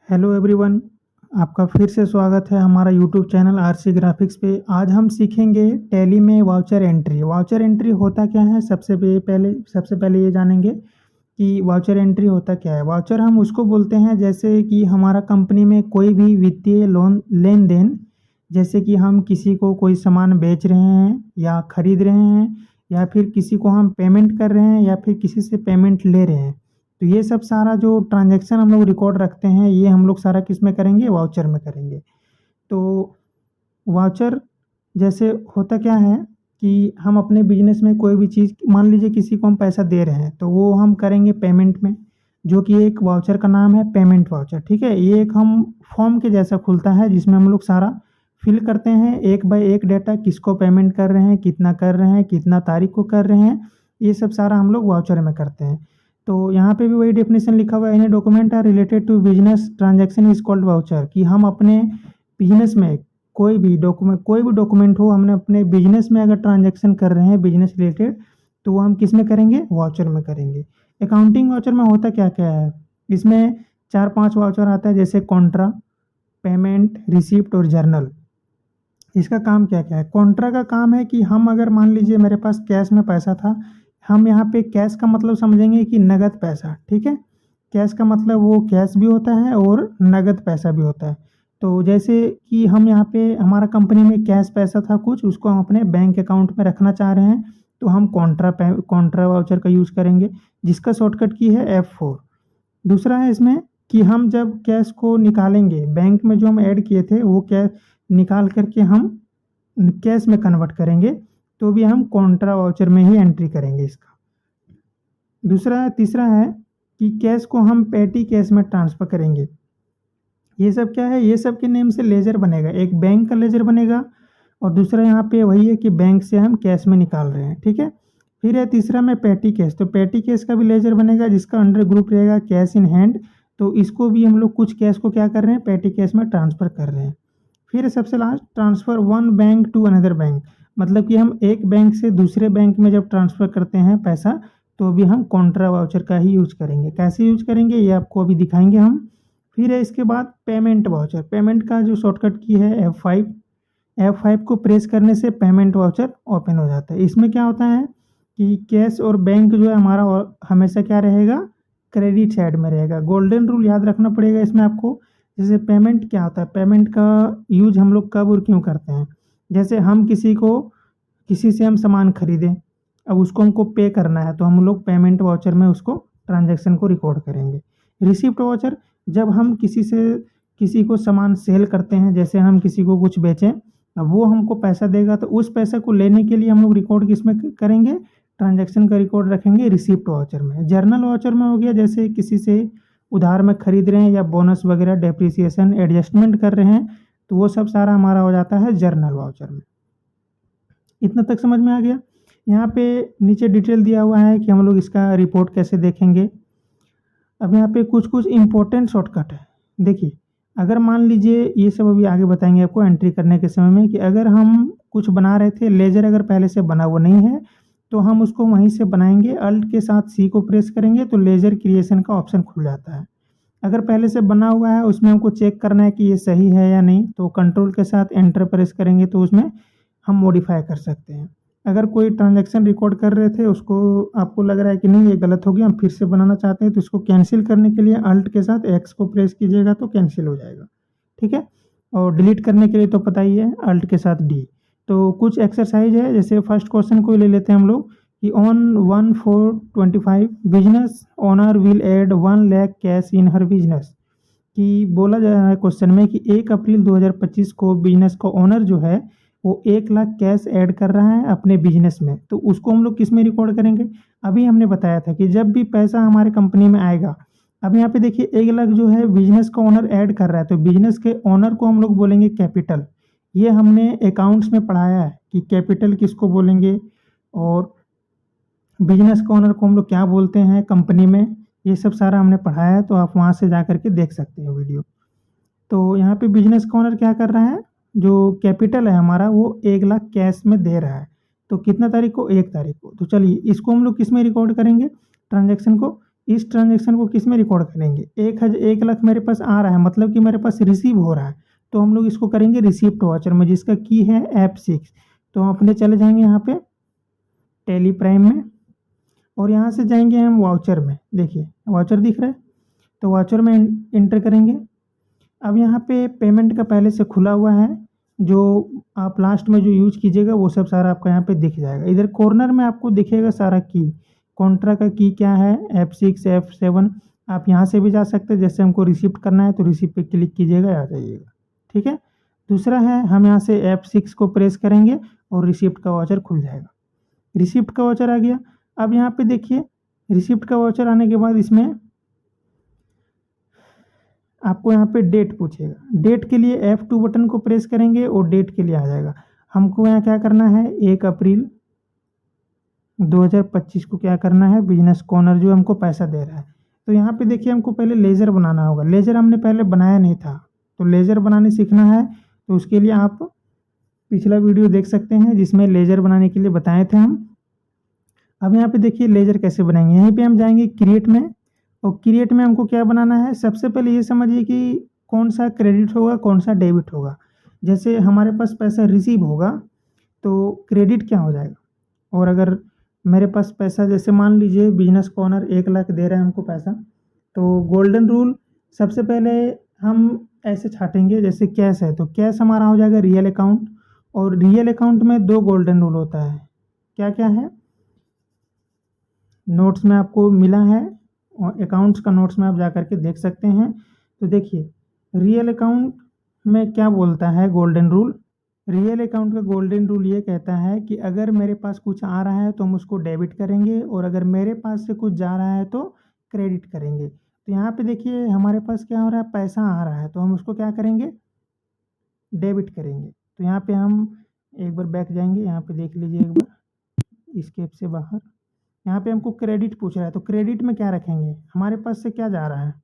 Hello everyone, आपका फिर से स्वागत है हमारा यूट्यूब चैनल आरसी ग्राफिक्स पे। आज हम सीखेंगे टैली में वाउचर एंट्री। वाउचर एंट्री होता क्या है, सबसे पहले ये जानेंगे कि वाउचर एंट्री होता क्या है। वाउचर हम उसको बोलते हैं जैसे कि हमारा कंपनी में कोई भी वित्तीय लोन लेन देन, जैसे कि हम किसी को कोई सामान बेच रहे हैं या खरीद रहे हैं, या फिर किसी को हम पेमेंट कर रहे हैं, या फिर किसी से पेमेंट ले रहे हैं, तो ये सब सारा जो ट्रांजैक्शन हम लोग रिकॉर्ड रखते हैं, ये हम लोग सारा किस में करेंगे, वाउचर में करेंगे। तो वाउचर जैसे होता क्या है कि हम अपने बिजनेस में कोई भी चीज़, मान लीजिए किसी को हम पैसा दे रहे हैं, तो वो हम करेंगे पेमेंट में, जो कि एक वाउचर का नाम है पेमेंट वाउचर। ठीक है, ये एक हम फॉर्म के जैसा खुलता है जिसमें हम लोग सारा फिल करते हैं, एक बाय एक डाटा, किसको पेमेंट कर रहे हैं, कितना कर रहे हैं, कितना तारीख को कर रहे हैं, ये सब सारा हम लोग वाउचर में करते हैं। तो यहाँ पे भी वही डेफिनेशन लिखा हुआ है, any document are related to business transaction is called voucher, कि हम अपने बिजनेस में कोई भी डॉक्यूमेंट हो, हमने अपने बिजनेस में अगर ट्रांजैक्शन कर रहे हैं बिजनेस रिलेटेड, तो वो हम किस में करेंगे, वाउचर में करेंगे। अकाउंटिंग वाउचर में होता क्या क्या है, इसमें 4-5 वाउचर आता है, जैसे कॉन्ट्रा, पेमेंट, रिसिप्ट और जर्नल। इसका काम क्या क्या है। कॉन्ट्रा का काम है कि हम अगर मान लीजिए मेरे पास कैश में पैसा था, हम यहाँ पे कैश का मतलब समझेंगे कि नगद पैसा। ठीक है, कैश का मतलब वो कैश भी होता है और नगद पैसा भी होता है। तो जैसे कि हम यहाँ पे हमारा कंपनी में कैश पैसा था कुछ, उसको हम अपने बैंक अकाउंट में रखना चाह रहे हैं, तो हम कॉन्ट्रा वाउचर का यूज़ करेंगे, जिसका शॉर्टकट की है F4। दूसरा है इसमें कि हम जब कैश को निकालेंगे, बैंक में जो हम ऐड किए थे वो कैश निकाल करके हम कैश में कन्वर्ट करेंगे, तो भी हम कॉन्ट्रा वाउचर में ही एंट्री करेंगे इसका। तीसरा है कि कैश को हम पेटी कैश में ट्रांसफ़र करेंगे। ये सब क्या है, ये सब के नेम से लेजर बनेगा, एक बैंक का लेजर बनेगा, और दूसरा यहाँ पे वही है कि बैंक से हम कैश में निकाल रहे हैं। ठीक है, फिर है तीसरा में पेटी कैश, तो पेटी कैश का भी लेजर बनेगा, जिसका अंडर ग्रुप रहेगा कैश इन हैंड। तो इसको भी हम लोग कुछ कैश को क्या कर रहे हैं, पेटी कैश में ट्रांसफ़र कर रहे हैं। फिर सबसे last, transfer one bank to another bank, मतलब कि हम एक बैंक से दूसरे बैंक में जब ट्रांसफ़र करते हैं पैसा, तो भी हम कॉन्ट्रा वाउचर का ही यूज़ करेंगे। कैसे यूज़ करेंगे ये आपको अभी दिखाएंगे हम। फिर है इसके बाद पेमेंट वाउचर। पेमेंट का जो शॉर्टकट की है F5 को प्रेस करने से पेमेंट वाउचर ओपन हो जाता है। इसमें क्या होता है कि कैश और बैंक जो है हमारा हमेशा क्या रहेगा, क्रेडिट साइड में रहेगा। गोल्डन रूल याद रखना पड़ेगा इसमें आपको। जैसे पेमेंट क्या होता है, पेमेंट का यूज हम लोग कब और क्यों करते हैं, जैसे हम किसी से हम सामान खरीदें, अब उसको हमको पे करना है, तो हम लोग पेमेंट वाउचर में उसको ट्रांजैक्शन को रिकॉर्ड करेंगे। रिसिप्ट वाउचर, जब हम किसी को सामान सेल करते हैं, जैसे हम किसी को कुछ बेचें, अब वो हमको पैसा देगा, तो उस पैसे को लेने के लिए हम लोग रिकॉर्ड किस में करेंगे, ट्रांजैक्शन का रिकॉर्ड रखेंगे रिसिप्ट वाउचर में। जर्नल वाउचर में हो गया, जैसे किसी से उधार में खरीद रहे हैं या बोनस वगैरह डेप्रिसिएशन एडजस्टमेंट कर रहे हैं, तो वो सब सारा हमारा हो जाता है जर्नल वाउचर में। इतना तक समझ में आ गया। यहाँ पे नीचे डिटेल दिया हुआ है कि हम लोग इसका रिपोर्ट कैसे देखेंगे। अब यहाँ पे कुछ कुछ इम्पोर्टेंट शॉर्टकट है। देखिए, अगर मान लीजिए, ये सब अभी आगे बताएंगे आपको एंट्री करने के समय में, कि अगर हम कुछ बना रहे थे, लेजर अगर पहले से बना हुआ नहीं है, तो हम उसको वहीं से बनाएंगे। अल्ट के साथ C को प्रेस करेंगे तो लेजर क्रिएशन का ऑप्शन खुल जाता है। अगर पहले से बना हुआ है, उसमें हमको चेक करना है कि ये सही है या नहीं, तो कंट्रोल के साथ एंटर प्रेस करेंगे तो उसमें हम मॉडिफाई कर सकते हैं। अगर कोई ट्रांजैक्शन रिकॉर्ड कर रहे थे, उसको आपको लग रहा है कि नहीं ये गलत हो गया, हम फिर से बनाना चाहते हैं, तो इसको कैंसिल करने के लिए अल्ट के साथ X को प्रेस कीजिएगा तो कैंसिल हो जाएगा। ठीक है, और डिलीट करने के लिए तो पता ही है, अल्ट के साथ D। तो कुछ एक्सरसाइज है, जैसे फर्स्ट क्वेश्चन को ले लेते हैं हम लोग, कि on 1/4/25 business owner will add 1 lakh cash in her business. कि बोला जा रहा है क्वेश्चन में कि 1 अप्रैल 2025 को बिजनेस का ओनर जो है वो 1 लाख कैश ऐड कर रहा है अपने बिजनेस में, तो उसको हम लोग किस में रिकॉर्ड करेंगे। अभी हमने बताया था कि जब भी पैसा हमारे कंपनी में आएगा, अब यहाँ पे देखिए 1 लाख जो है बिजनेस का ओनर ऐड कर रहा है, तो बिजनेस के ओनर को हम लोग बोलेंगे कैपिटल। ये हमने अकाउंट्स में पढ़ाया है कि कैपिटल किसको बोलेंगे, और बिजनेस का ओनर को हम लोग क्या बोलते हैं कंपनी में, ये सब सारा हमने पढ़ाया है, तो आप वहाँ से जा करके देख सकते हैं वीडियो। तो यहाँ पे बिजनेस का ओनर क्या कर रहा है, जो कैपिटल है हमारा वो 1 लाख कैश में दे रहा है, तो कितना तारीख को, 1 तारीख को। तो चलिए इसको हम लोग किस में रिकॉर्ड करेंगे, ट्रांजैक्शन को इस ट्रांजैक्शन को किस में रिकॉर्ड करेंगे, 1 लाख मेरे पास आ रहा है, मतलब कि मेरे पास रिसीव हो रहा है, तो हम लोग इसको करेंगे रिसिप्ट वाउचर में, जिसका की है F6। तो हम अपने चले जाएंगे यहाँ पे टैली प्राइम में, और यहाँ से जाएंगे हम वाउचर में। देखिए वाउचर दिख रहा है, तो वाउचर में इंटर करेंगे। अब यहाँ पे पेमेंट का पहले से खुला हुआ है, जो आप लास्ट में जो यूज कीजिएगा वो सब सारा आपको यहाँ पे दिख जाएगा। इधर कॉर्नर में आपको दिखेगा सारा की, कॉन्ट्रा का की क्या है F6 F7। आप यहाँ से भी जा सकते हैं, जैसे हमको रिसिप्ट करना है तो रिसिप्ट पे क्लिक कीजिएगा, आ जाइएगा। ठीक है, दूसरा है हम यहाँ से F6 को प्रेस करेंगे और रिसिप्ट का वाउचर खुल जाएगा। रिसिप्ट का वाउचर आ गया। अब यहाँ पे देखिए रिसिप्ट का वाउचर आने के बाद इसमें आपको यहाँ पे डेट पूछेगा। डेट के लिए F2 बटन को प्रेस करेंगे और डेट के लिए आ जाएगा। हमको यहाँ क्या करना है, 1 अप्रैल 2025 को क्या करना है, बिजनेस कॉर्नर जो हमको पैसा दे रहा है। तो यहाँ पे देखिए हमको पहले लेजर बनाना होगा। लेजर हमने पहले बनाया नहीं था, तो लेजर बनाने सीखना है, तो उसके लिए आप पिछला वीडियो देख सकते हैं जिसमें लेजर बनाने के लिए बताए थे हम। अब यहाँ पे देखिए लेजर कैसे बनाएंगे। यहीं पे हम जाएंगे क्रिएट में, और क्रिएट में हमको क्या बनाना है, सबसे पहले ये समझिए कि कौन सा क्रेडिट होगा कौन सा डेबिट होगा। जैसे हमारे पास पैसा रिसीव होगा तो क्रेडिट क्या हो जाएगा, और अगर मेरे पास पैसा, जैसे मान लीजिए बिजनेस कॉर्नर 1 लाख दे रहा है हमको पैसा, तो गोल्डन रूल सबसे पहले हम ऐसे छाटेंगे, जैसे कैश है तो कैश हमारा हो जाएगा रियल अकाउंट, और रियल अकाउंट में 2 गोल्डन रूल होता है। क्या क्या है, नोट्स में आपको मिला है, और अकाउंट्स का नोट्स में आप जा करके देख सकते हैं। तो देखिए रियल अकाउंट में क्या बोलता है गोल्डन रूल। रियल अकाउंट का गोल्डन रूल ये कहता है कि अगर मेरे पास कुछ आ रहा है तो हम उसको डेबिट करेंगे, और अगर मेरे पास से कुछ जा रहा है तो क्रेडिट करेंगे। तो यहाँ पे देखिए हमारे पास क्या हो रहा है, पैसा आ रहा है, तो हम उसको क्या करेंगे, डेबिट करेंगे। तो यहाँ पे हम एक बार बैक जाएंगे, यहाँ पे देख लीजिए एक बार स्केप से बाहर, यहाँ पे हमको क्रेडिट पूछ रहा है, तो क्रेडिट में क्या रखेंगे, हमारे पास से क्या जा रहा है।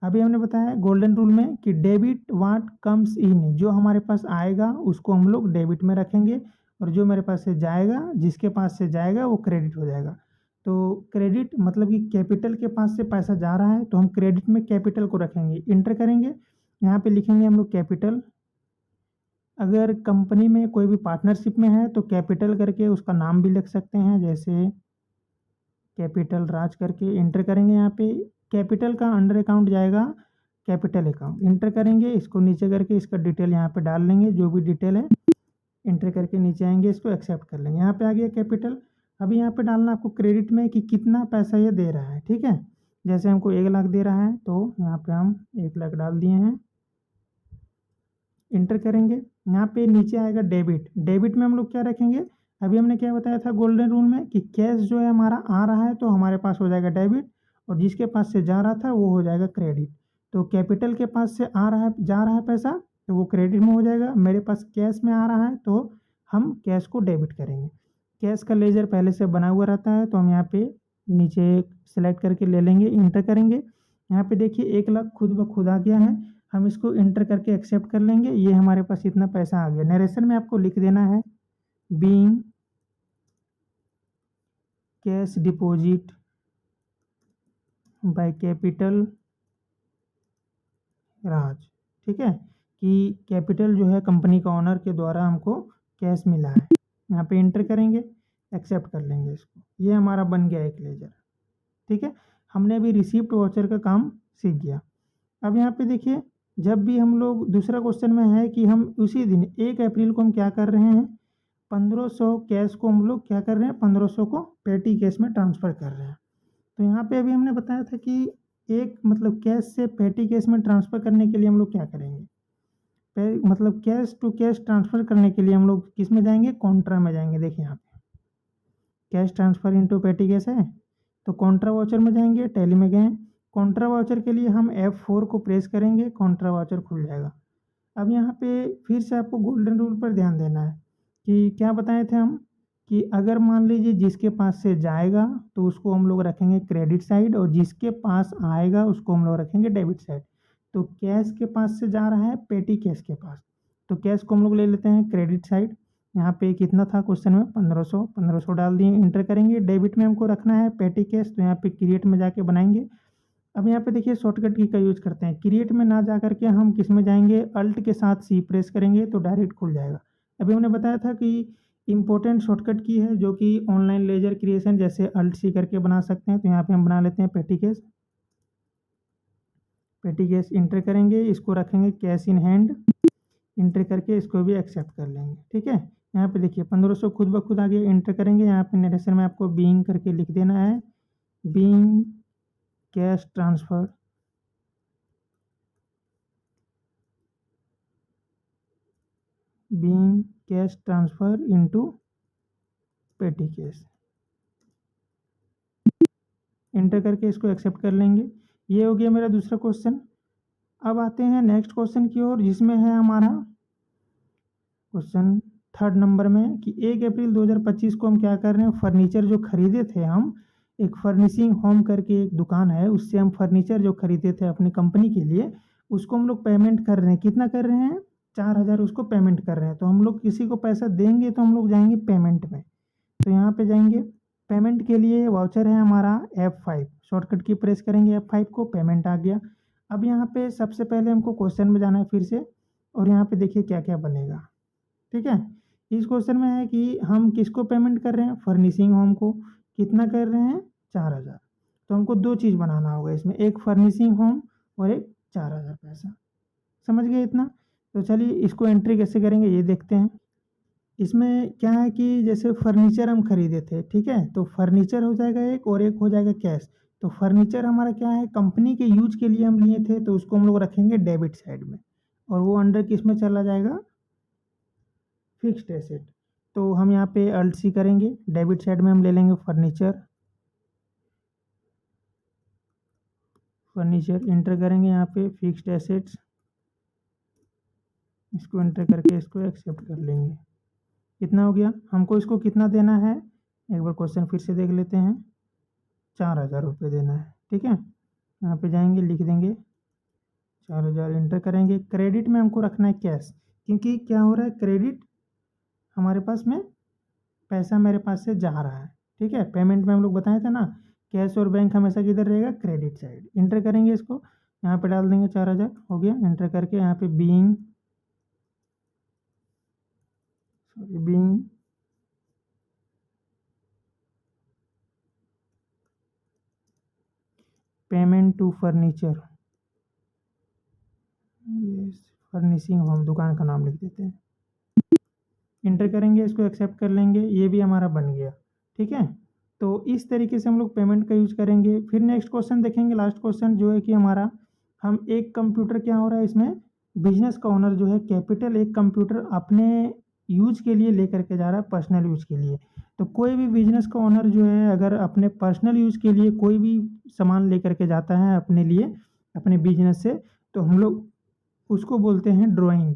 अभी हमने बताया गोल्डन रूल में कि डेबिट व्हाट कम्स इन, जो हमारे पास आएगा उसको हम लोग डेबिट में रखेंगे, और जो मेरे पास से जाएगा, जिसके पास से जाएगा वो क्रेडिट हो जाएगा। तो क्रेडिट मतलब कि कैपिटल के पास से पैसा जा रहा है, तो हम क्रेडिट में कैपिटल को रखेंगे, इंटर करेंगे, यहाँ पे लिखेंगे हम लोग कैपिटल। अगर कंपनी में कोई भी पार्टनरशिप में है तो कैपिटल करके उसका नाम भी लिख सकते हैं, जैसे कैपिटल राज करके इंटर करेंगे। यहाँ पे कैपिटल का अंडर अकाउंट जाएगा कैपिटल अकाउंट, इंटर करेंगे, इसको नीचे करके इसका डिटेल यहाँ पे डाल लेंगे, जो भी डिटेल है इंटर करके नीचे आएंगे, इसको एक्सेप्ट कर लेंगे। यहाँ पे आ गया कैपिटल। अभी यहाँ पे डालना आपको क्रेडिट में कि कितना पैसा ये दे रहा है। ठीक है, जैसे हमको 1 लाख दे रहा है तो यहाँ पे हम 1 लाख डाल दिए हैं, इंटर करेंगे। यहाँ पे नीचे आएगा डेबिट। डेबिट में हम लोग क्या रखेंगे, अभी हमने क्या बताया था गोल्डन रूल में कि कैश जो है हमारा आ रहा है तो हमारे पास हो जाएगा डेबिट, और जिसके पास से जा रहा था वो हो जाएगा क्रेडिट। तो कैपिटल के पास से आ रहा है, जा रहा है पैसा, तो वो क्रेडिट में हो जाएगा। मेरे पास कैश में आ रहा है तो हम कैश को डेबिट करेंगे। कैश का लेजर पहले से बना हुआ रहता है, तो हम यहाँ पे नीचे सेलेक्ट करके ले लेंगे, इंटर करेंगे। यहाँ पे देखिए 1 लाख खुद ब खुद आ गया है, हम इसको इंटर करके एक्सेप्ट कर लेंगे। ये हमारे पास इतना पैसा आ गया। नरेशन में आपको लिख देना है being cash deposit by capital राज। ठीक है, कि कैपिटल जो है कंपनी का ओनर के द्वारा हमको कैश मिला है। यहाँ पे इंटर करेंगे, एक्सेप्ट कर लेंगे इसको। ये हमारा बन गया एक लेजर। ठीक है, हमने अभी रिसिप्ट वाउचर का काम सीख गया। अब यहाँ पे देखिए जब भी हम लोग, दूसरा क्वेश्चन में है कि हम उसी दिन 1 अप्रैल को हम क्या कर रहे हैं, 1500 कैश को हम लोग क्या कर रहे हैं, 1500 को पेटी कैश में ट्रांसफ़र कर रहे हैं। तो यहाँ पे अभी हमने बताया था कि एक मतलब कैश से पेटी कैश में ट्रांसफ़र करने के लिए हम लोग क्या करेंगे, मतलब कैश टू कैश ट्रांसफ़र करने के लिए हम लोग किस में जाएंगे, कॉन्ट्रा में जाएंगे। देखिए यहाँ पे कैश ट्रांसफ़र इनटू पेटी कैश है, तो कॉन्ट्रा वाउचर में जाएंगे, टैली में गए। कॉन्ट्रा वाउचर के लिए हम F4 को प्रेस करेंगे, कॉन्ट्रा वाउचर खुल जाएगा। अब यहाँ पे फिर से आपको गोल्डन रूल पर ध्यान देना है कि क्या बताए थे हम, कि अगर मान लीजिए जिसके पास से जाएगा तो उसको हम लोग रखेंगे क्रेडिट साइड, और जिसके पास आएगा उसको हम लोग रखेंगे डेबिट साइड। तो कैश के पास से जा रहा है पेटी कैश के पास, तो कैश को हम लोग ले लेते हैं क्रेडिट साइड, यहाँ पे कितना था क्वेश्चन में 1500 डाल दिए, इंटर करेंगे। डेबिट में हमको रखना है पेटी कैश, तो यहाँ पे क्रिएट में जाके बनाएंगे। अब यहाँ पे देखिए शॉर्टकट की का यूज़ करते हैं। क्रिएट में ना जा करके हम किस में जाएंगे, अल्ट के साथ सी प्रेस करेंगे तो डायरेक्ट खुल जाएगा। अभी हमने बताया था कि इंपॉर्टेंट शॉर्टकट की है जो कि ऑनलाइन लेजर क्रिएशन जैसे अल्ट सी करके बना सकते हैं। तो यहाँ पे हम बना लेते हैं पेटी कैश। पेटी कैश इंटर करेंगे, इसको रखेंगे कैश इन हैंड, इंटर करके इसको भी एक्सेप्ट कर लेंगे। ठीक है, यहाँ पे देखिए 1500 खुद ब खुद आ गया। इंटर करेंगे, यहाँ पे नरेशन में आपको बीइंग करके लिख देना है, being cash transfer, being cash transfer into पेटी कैश। इंटर करके इसको एक्सेप्ट कर लेंगे। ये हो गया मेरा दूसरा क्वेश्चन। अब आते हैं नेक्स्ट क्वेश्चन की ओर, जिसमें है हमारा क्वेश्चन 3rd नंबर में कि 1 अप्रैल 2025 को हम क्या कर रहे हैं, फर्नीचर जो खरीदे थे हम, एक फर्निशिंग होम करके एक दुकान है, उससे हम फर्नीचर जो खरीदे थे अपनी कंपनी के लिए, उसको हम लोग पेमेंट कर रहे हैं। कितना कर रहे हैं, 4000 उसको पेमेंट कर रहे हैं। तो हम लोग किसी को पैसा देंगे तो हम लोग जाएंगे पेमेंट में। तो यहाँ पे जाएंगे पेमेंट के लिए, वाउचर है हमारा F5, शॉर्टकट की प्रेस करेंगे F5 को, पेमेंट आ गया। अब यहाँ पे सबसे पहले हमको क्वेश्चन में जाना है फिर से, और यहाँ पे देखिए क्या क्या बनेगा। ठीक है, इस क्वेश्चन में है कि हम किसको पेमेंट कर रहे हैं, फर्निशिंग होम को। कितना कर रहे हैं, 4000। तो हमको दो चीज़ बनाना होगा इसमें, एक फर्निशिंग होम और एक 4000 पैसा। समझ गए इतना। तो चलिए इसको एंट्री कैसे करेंगे ये देखते हैं। इसमें क्या है कि जैसे फर्नीचर हम खरीदे थे, ठीक है, तो फर्नीचर हो जाएगा एक, और एक हो जाएगा कैश। तो फर्नीचर हमारा क्या है, कंपनी के यूज के लिए हम लिए थे, तो उसको हम लोग रखेंगे डेबिट साइड में, और वो अंडर किस में चला जाएगा, फिक्स्ड एसेट। तो हम यहाँ पे अल्ट सी करेंगे, डेबिट साइड में हम ले लेंगे फर्नीचर, फर्नीचर इंटर करेंगे यहाँ पे फिक्स्ड एसेट्स, इसको इंटर करके इसको एक्सेप्ट कर लेंगे। कितना हो गया, हमको इसको कितना देना है, एक बार क्वेश्चन फिर से देख लेते हैं। 4000 रुपये देना है। ठीक है, यहाँ पे जाएंगे लिख देंगे 4000, इंटर करेंगे। क्रेडिट में हमको रखना है कैश, क्योंकि क्या हो रहा है, क्रेडिट हमारे पास में पैसा मेरे पास से जा रहा है। ठीक है, पेमेंट में हम लोग बताए थे ना, कैश और बैंक हमेशा किधर रहेगा, क्रेडिट साइड। इंटर करेंगे इसको, यहाँ पे डाल देंगे 4000, हो गया। इंटर करके यहाँ पे being payment to furniture, yes, furnishing home, दुकान का नाम लिख देते हैं। इंटर करेंगे, इसको एक्सेप्ट कर लेंगे, ये भी हमारा बन गया। ठीक है, तो इस तरीके से हम लोग पेमेंट का यूज करेंगे। फिर नेक्स्ट क्वेश्चन देखेंगे, लास्ट क्वेश्चन जो है कि हमारा, हम एक कंप्यूटर, क्या हो रहा है इसमें, बिजनेस का ओनर जो है कैपिटल एक कंप्यूटर अपने यूज के लिए लेकर के जा रहा है, पर्सनल यूज के लिए। तो कोई भी बिजनेस का ओनर जो है अगर अपने पर्सनल यूज के लिए कोई भी सामान लेकर के जाता है अपने लिए, अपने बिजनेस से, तो हम लोग उसको बोलते हैं ड्राइंग।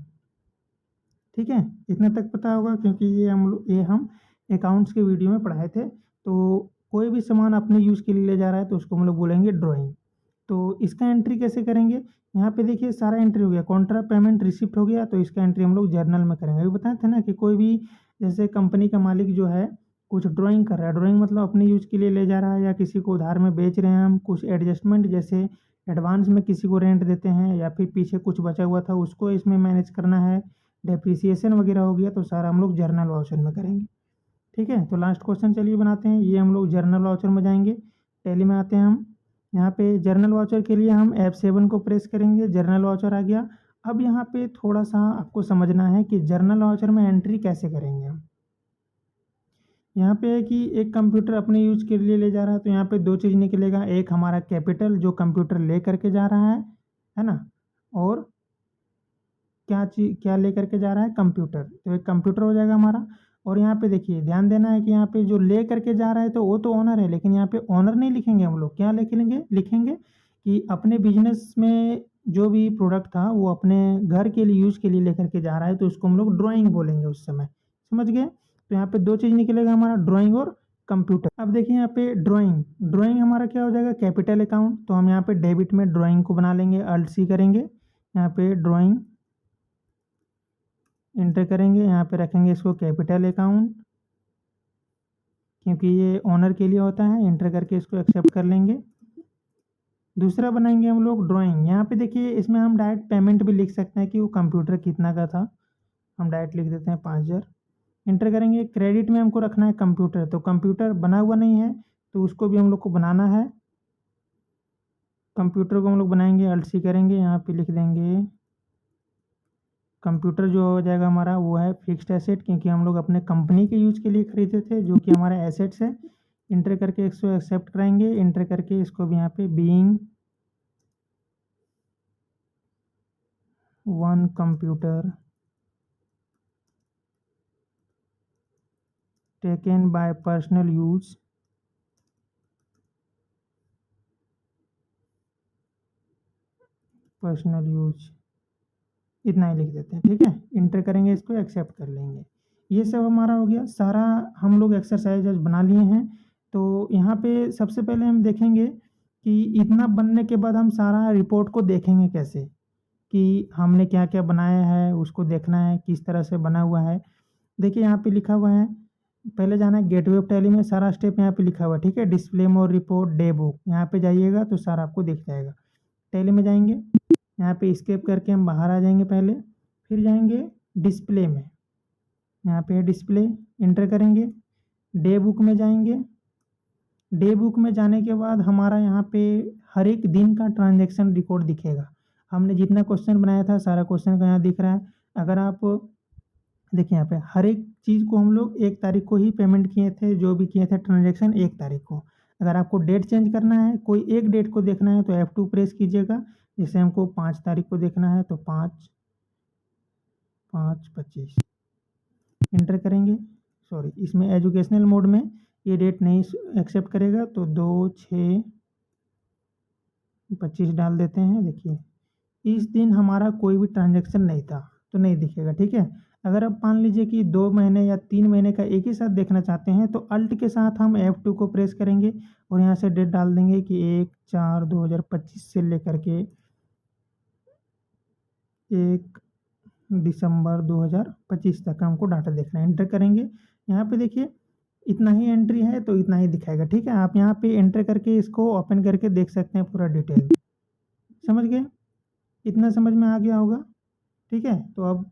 ठीक है, इतना तक पता होगा, क्योंकि ये हम अकाउंट्स के वीडियो में पढ़ाए थे। तो कोई भी सामान अपने यूज़ के लिए ले जा रहा है तो उसको हम लोग बोलेंगे ड्राइंग। तो इसका एंट्री कैसे करेंगे, यहाँ पे देखिए सारा एंट्री हो गया, कॉन्ट्रा पेमेंट रिसिप्ट हो गया, तो इसका एंट्री हम लोग जर्नल में करेंगे। अभी बताए थे ना कि कोई भी जैसे कंपनी का मालिक जो है कुछ ड्राइंग कर रहा है, ड्राइंग मतलब अपने यूज़ के लिए ले जा रहा है, या किसी को उधार में बेच रहे हैं हम, कुछ एडजस्टमेंट जैसे एडवांस में किसी को रेंट देते हैं, या फिर पीछे कुछ बचा हुआ था उसको इसमें मैनेज करना है, डेप्रिसिएशन वगैरह हो गया, तो सारा हम लोग जर्नल वाउचर में करेंगे। ठीक है, तो लास्ट क्वेश्चन चलिए बनाते हैं। ये हम लोग जर्नल वाउचर में जाएंगे, टैली में आते हैं हम। यहाँ पे जर्नल वाउचर के लिए हम F7 को प्रेस करेंगे, जर्नल वाउचर आ गया। अब यहाँ पे थोड़ा सा आपको समझना है कि जर्नल वाउचर में एंट्री कैसे करेंगे हम। यहाँ पे है कि एक कंप्यूटर अपने यूज के लिए ले जा रहा है, तो यहाँ पे दो चीज़ निकलेगा, एक हमारा कैपिटल जो कंप्यूटर ले करके जा रहा है ना, और क्या लेकर के जा रहा है, कंप्यूटर। तो एक कंप्यूटर हो जाएगा हमारा। और यहाँ पे देखिए ध्यान देना है कि यहाँ पे जो ले करके जा रहा है तो वो तो ओनर है, लेकिन यहाँ पे ओनर नहीं लिखेंगे हम लोग, क्या लिखेंगे कि अपने बिजनेस में जो भी प्रोडक्ट था वो अपने घर के लिए यूज़ के लिए लेकर के जा रहा है, तो उसको हम लोग ड्राइंग बोलेंगे उस समय। समझ गए, तो यहाँ पे दो चीज़ निकलेगा हमारा, ड्राइंग और कंप्यूटर। अब देखिए यहाँ पे ड्राइंग हमारा क्या हो जाएगा, कैपिटल अकाउंट। तो हम यहाँ पे डेबिट में ड्राइंग को बना लेंगे, अल्ट सी करेंगे, यहाँ पे ड्राइंग इंटर करेंगे, यहाँ पे रखेंगे इसको कैपिटल अकाउंट, क्योंकि ये ओनर के लिए होता है। इंटर करके इसको एक्सेप्ट कर लेंगे। दूसरा बनाएंगे हम लोग ड्राइंग। यहाँ पे देखिए इसमें हम डायरेक्ट पेमेंट भी लिख सकते हैं कि वो कंप्यूटर कितना का था। हम डायरेक्ट लिख देते हैं 5000। इंटर करेंगे। क्रेडिट में हमको रखना है कंप्यूटर, तो कंप्यूटर बना हुआ नहीं है तो उसको भी हम लोग को बनाना है। कंप्यूटर को हम लोग बनाएंगे, अल्ट सी करेंगे, यहाँ पे लिख देंगे कंप्यूटर। जो हो जाएगा हमारा वो है फिक्स्ड एसेट, क्योंकि हम लोग अपने कंपनी के यूज के लिए खरीदे थे, जो कि हमारा एसेट्स है। इंटर करके इसको एक्सेप्ट कराएंगे। इंटर करके इसको भी यहाँ पे being one computer taken by personal use, personal use, इतना ही लिख देते हैं। ठीक है, इंटर करेंगे, इसको एक्सेप्ट कर लेंगे। ये सब हमारा हो गया सारा। हम लोग एक्सरसाइज आज बना लिए हैं। तो यहाँ पे सबसे पहले हम देखेंगे कि इतना बनने के बाद हम सारा रिपोर्ट को देखेंगे कैसे, कि हमने क्या क्या बनाया है उसको देखना है किस तरह से बना हुआ है। देखिए यहाँ पे लिखा हुआ है, पहले जाना है गेटवे ऑफ टैली में, सारा स्टेप यहाँ पे लिखा हुआ है। ठीक है, डिस्प्ले मोर रिपोर्ट डे बुक, यहाँ पे जाइएगा तो सारा आपको दिख जाएगा। टैली में जाएंगे, यहाँ पे स्केप करके हम बाहर आ जाएंगे पहले, फिर जाएंगे डिस्प्ले में, यहाँ पे है डिस्प्ले, इंटर करेंगे। डे बुक में जाएंगे। डे बुक में जाने के बाद हमारा यहाँ पे हर एक दिन का ट्रांजैक्शन रिकॉर्ड दिखेगा। हमने जितना क्वेश्चन बनाया था सारा क्वेश्चन का यहाँ दिख रहा है। अगर आप देखिए यहाँ पे हर एक चीज़ को हम लोग 1 तारीख को ही पेमेंट किए थे, जो भी किए थे ट्रांजैक्शन 1 तारीख को। अगर आपको डेट चेंज करना है, कोई एक डेट को देखना है तो F2 प्रेस कीजिएगा। जैसे हमको 5 तारीख को देखना है तो 5/5/25 इंटर करेंगे। सॉरी, इसमें एजुकेशनल मोड में ये डेट नहीं एक्सेप्ट करेगा, तो 2/6/25 डाल देते हैं। देखिए इस दिन हमारा कोई भी ट्रांजैक्शन नहीं था तो नहीं दिखेगा। ठीक है, अगर आप मान लीजिए कि 2 महीने या 3 महीने का एक ही साथ देखना चाहते हैं तो अल्ट के साथ हम F2 को प्रेस करेंगे और यहाँ से डेट डाल देंगे कि 1/4/2025 से लेकर के 1 दिसंबर 2025 तक हमको डाटा देखना है। एंटर करेंगे। यहाँ पे देखिए इतना ही एंट्री है तो इतना ही दिखाएगा। ठीक है, आप यहाँ पे एंटर करके इसको ओपन करके देख सकते हैं पूरा डिटेल। समझ गए? इतना समझ में आ गया होगा। ठीक है, तो अब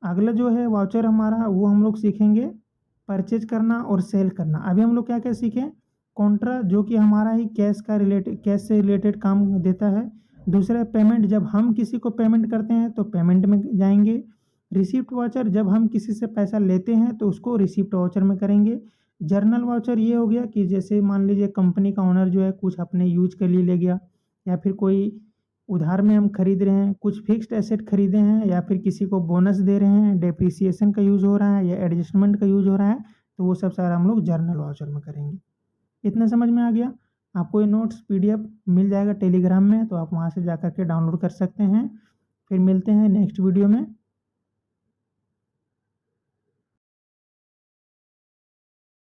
अगला जो है वाउचर हमारा, वो हम लोग सीखेंगे परचेज करना और सेल करना। अभी हम लोग क्या क्या सीखें? कॉन्ट्रा, जो कि हमारा ही कैश से रिलेटेड काम देता है। दूसरा पेमेंट, जब हम किसी को पेमेंट करते हैं तो पेमेंट में जाएंगे। रिसिप्ट वाउचर, जब हम किसी से पैसा लेते हैं तो उसको रिसिप्ट वाउचर में करेंगे। जर्नल वाउचर ये हो गया कि जैसे मान लीजिए कंपनी का ओनर जो है कुछ अपने यूज के लिए ले गया, या फिर कोई उधार में हम खरीद रहे हैं, कुछ फिक्स्ड एसेट खरीदे हैं, या फिर किसी को बोनस दे रहे हैं, डेप्रिसिएशन का यूज़ हो रहा है या एडजस्टमेंट का यूज़ हो रहा है, तो वो सब सारा हम लोग जर्नल वाउचर में करेंगे। इतना समझ में आ गया? आपको ये नोट्स PDF मिल जाएगा टेलीग्राम में, तो आप वहाँ से जा कर के डाउनलोड कर सकते हैं। फिर मिलते हैं नेक्स्ट वीडियो में।